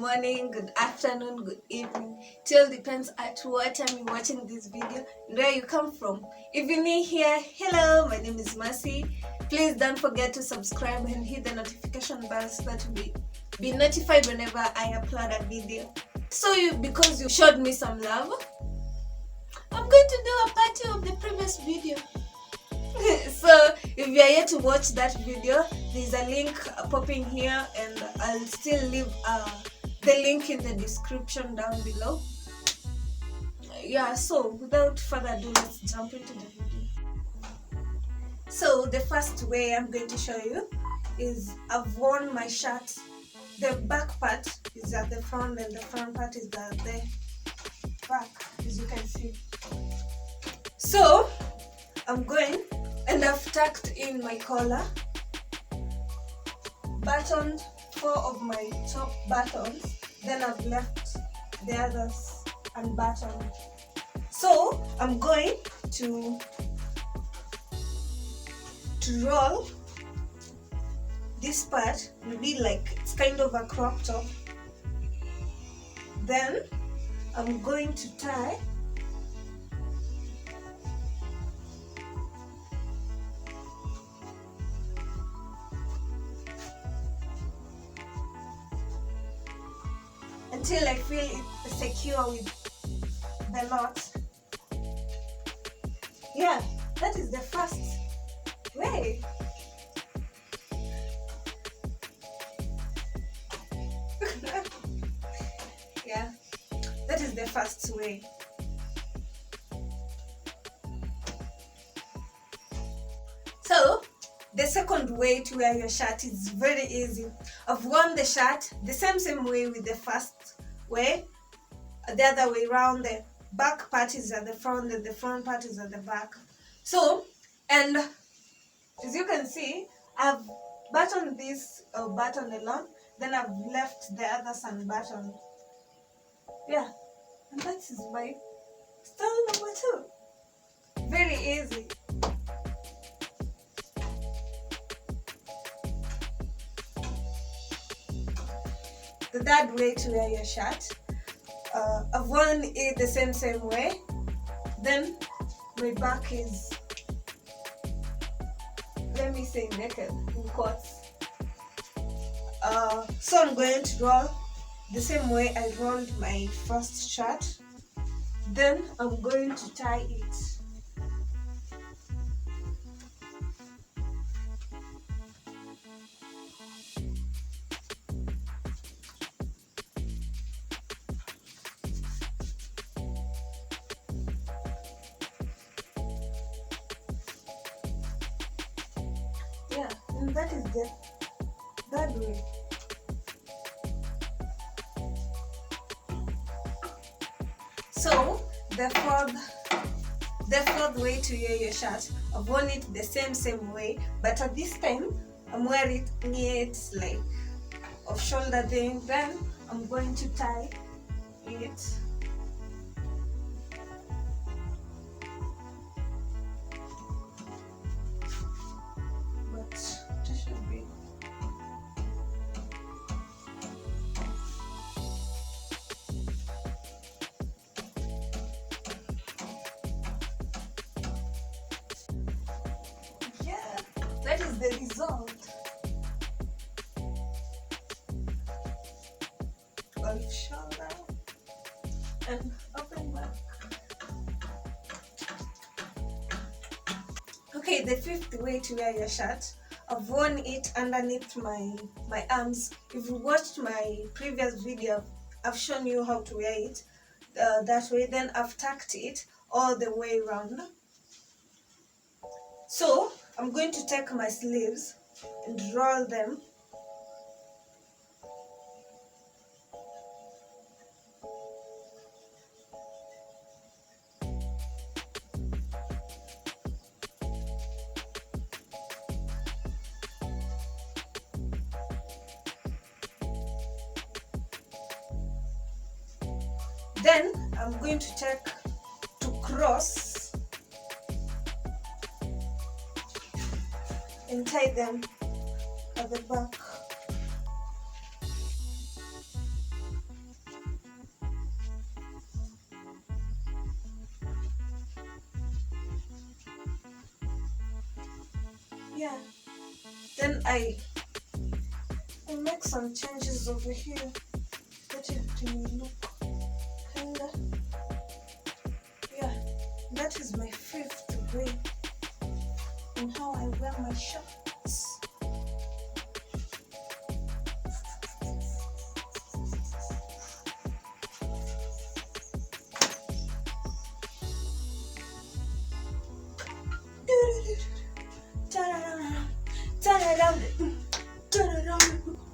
morning, good afternoon, good evening. Till depends at what time you're watching this video and where you come from. If you're new here, hello, my name is Mercy. Please don't forget to subscribe and hit the notification bell so that you'll be notified whenever I upload a video. So because you showed me some love, I'm going to do a party of the previous video. So if you are yet to watch that video, there's a link popping here, and I'll still leave the link in the description down below. Yeah, so without further ado, let's jump into the video. So the first way I'm going to show you is I've worn my shirt. The back part is at the front and the front part is at the back, as you can see. So I'm going, and I've tucked in my collar, buttoned 4 of my top buttons, then I've left the others unbuttoned. So I'm going to roll this part, maybe like it's kind of a crop top. Then I'm going to tie until I feel it secure with the knot. Yeah, that is the first way. Yeah, that is the first way. So the second way to wear your shirt is very easy. I've worn the shirt the same way with the first way, the other way around. The back part is at the front and the front part is at the back. So, and as you can see, I've buttoned this button alone, then I've left the others unbuttoned. Yeah, and that is my style number 2. Very easy. The third way to wear your shirt, I've worn it the same way. Then my back is, let me say, naked in quotes. So I'm going to roll the same way I rolled my first shirt. Then I'm going to tie it. Yeah, and that is the third way. So the fourth way to wear your shirt, I've worn it the same way, but at this time I'm wearing it like off shoulder thing. Then I'm going to tie it. That is the result. Off shoulder and open back. Okay, the fifth way to wear your shirt, I've worn it underneath my arms. If you watched my previous video, I've shown you how to wear it that way. Then I've tucked it all the way around. So I'm going to take my sleeves and roll them. Then I'm going to take to cross and tie them at the back. Yeah. Then I make some changes over here that it will look kinda. Yeah, that is my fifth way in how I wear my shirts.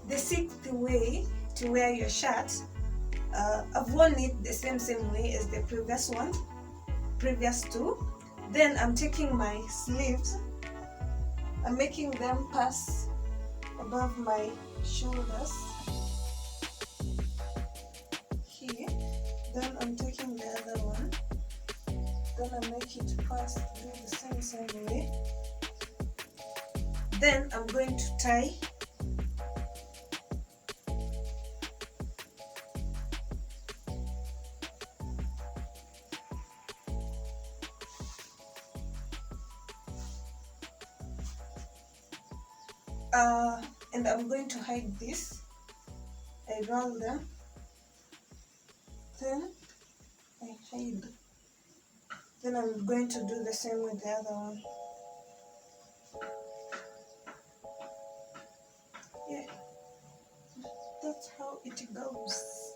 The sixth way to wear your shirt, I've worn it the same way as the previous two. Then I'm taking my sleeves, I'm making them pass above my shoulders here. Then I'm taking the other one, then I make it pass through the same way. Then I'm going to tie and I'm going to hide this. I roll them, then I hide. Then I'm going to do the same with the other one. Yeah, that's how it goes.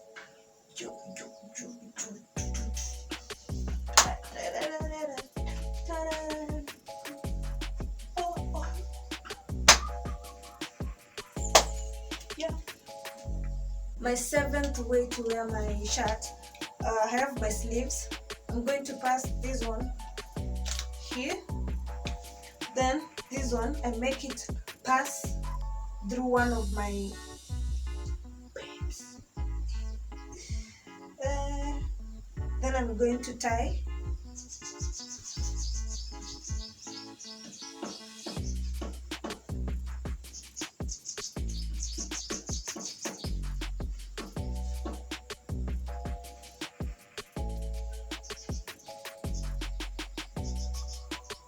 Yeah. My seventh way to wear my shirt, I have my sleeves. I'm going to pass this one here. Then this one, I make it pass through one of my pants. Then I'm going to tie.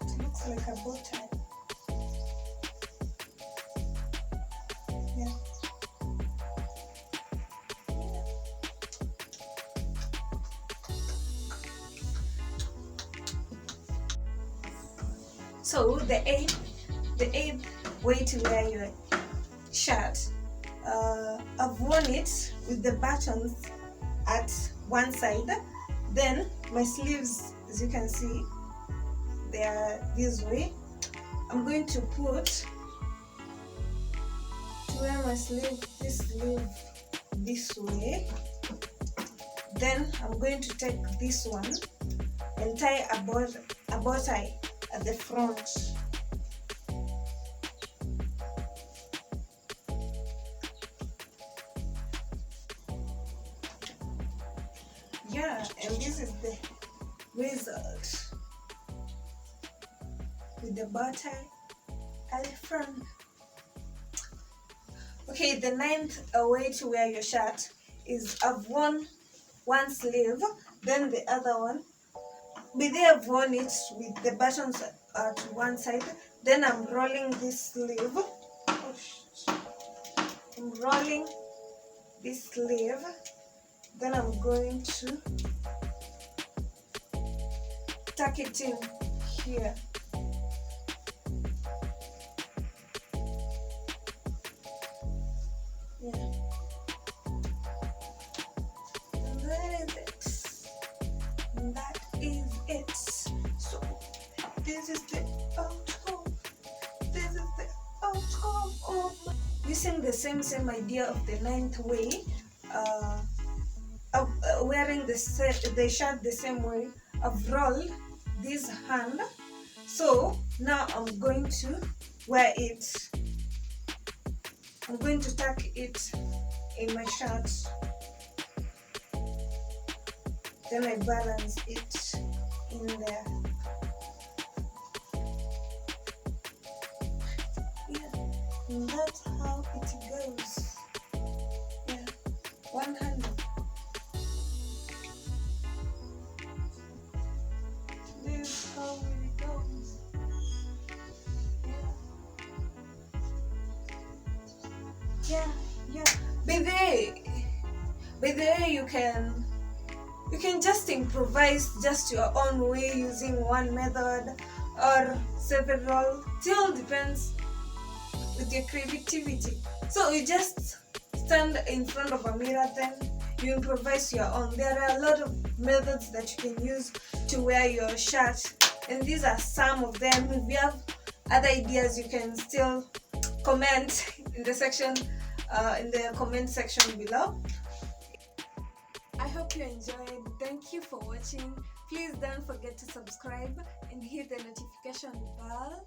It looks like a bow tie. Yeah. So the eighth way to wear your shirt, I've worn it with the buttons at one side. Then my sleeves, as you can see, they are this way. I'm going to wear my sleeve, this sleeve this way. Then I'm going to take this one and tie a bow tie at the front. Yeah, and this is the result with the bow tie at the front. Okay, the ninth way to wear your shirt is I've worn one sleeve, then the other one. I've worn it with the buttons at one side. Then I'm rolling this sleeve. I'm rolling this sleeve. Then I'm going to tuck it in here. Yeah. And that is it. So this is the outcome. This is the outcome of using the same idea of the ninth way, of wearing the shirt the same way. I've rolled this hand, so now I'm going to wear it. I'm going to tuck it in my shirt. Then I balance it in there. Yeah, and that's how it goes. Yeah, one hand. This is how it goes. Yeah. yeah, yeah. By the way, you can just improvise just your own way using one method or several. It all depends with your creativity. So you just stand in front of a mirror, then you improvise your own. There are a lot of methods that you can use to wear your shirt, and these are some of them. If you have other ideas, you can still comment in the section, in the comment section below. I hope you enjoyed. Thank you for watching. Please don't forget to subscribe and hit the notification bell.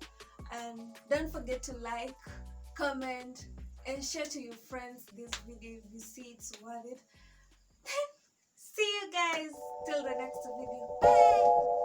And don't forget to like, comment, and share to your friends this video if you see it's worth it. See you guys till the next video. Bye!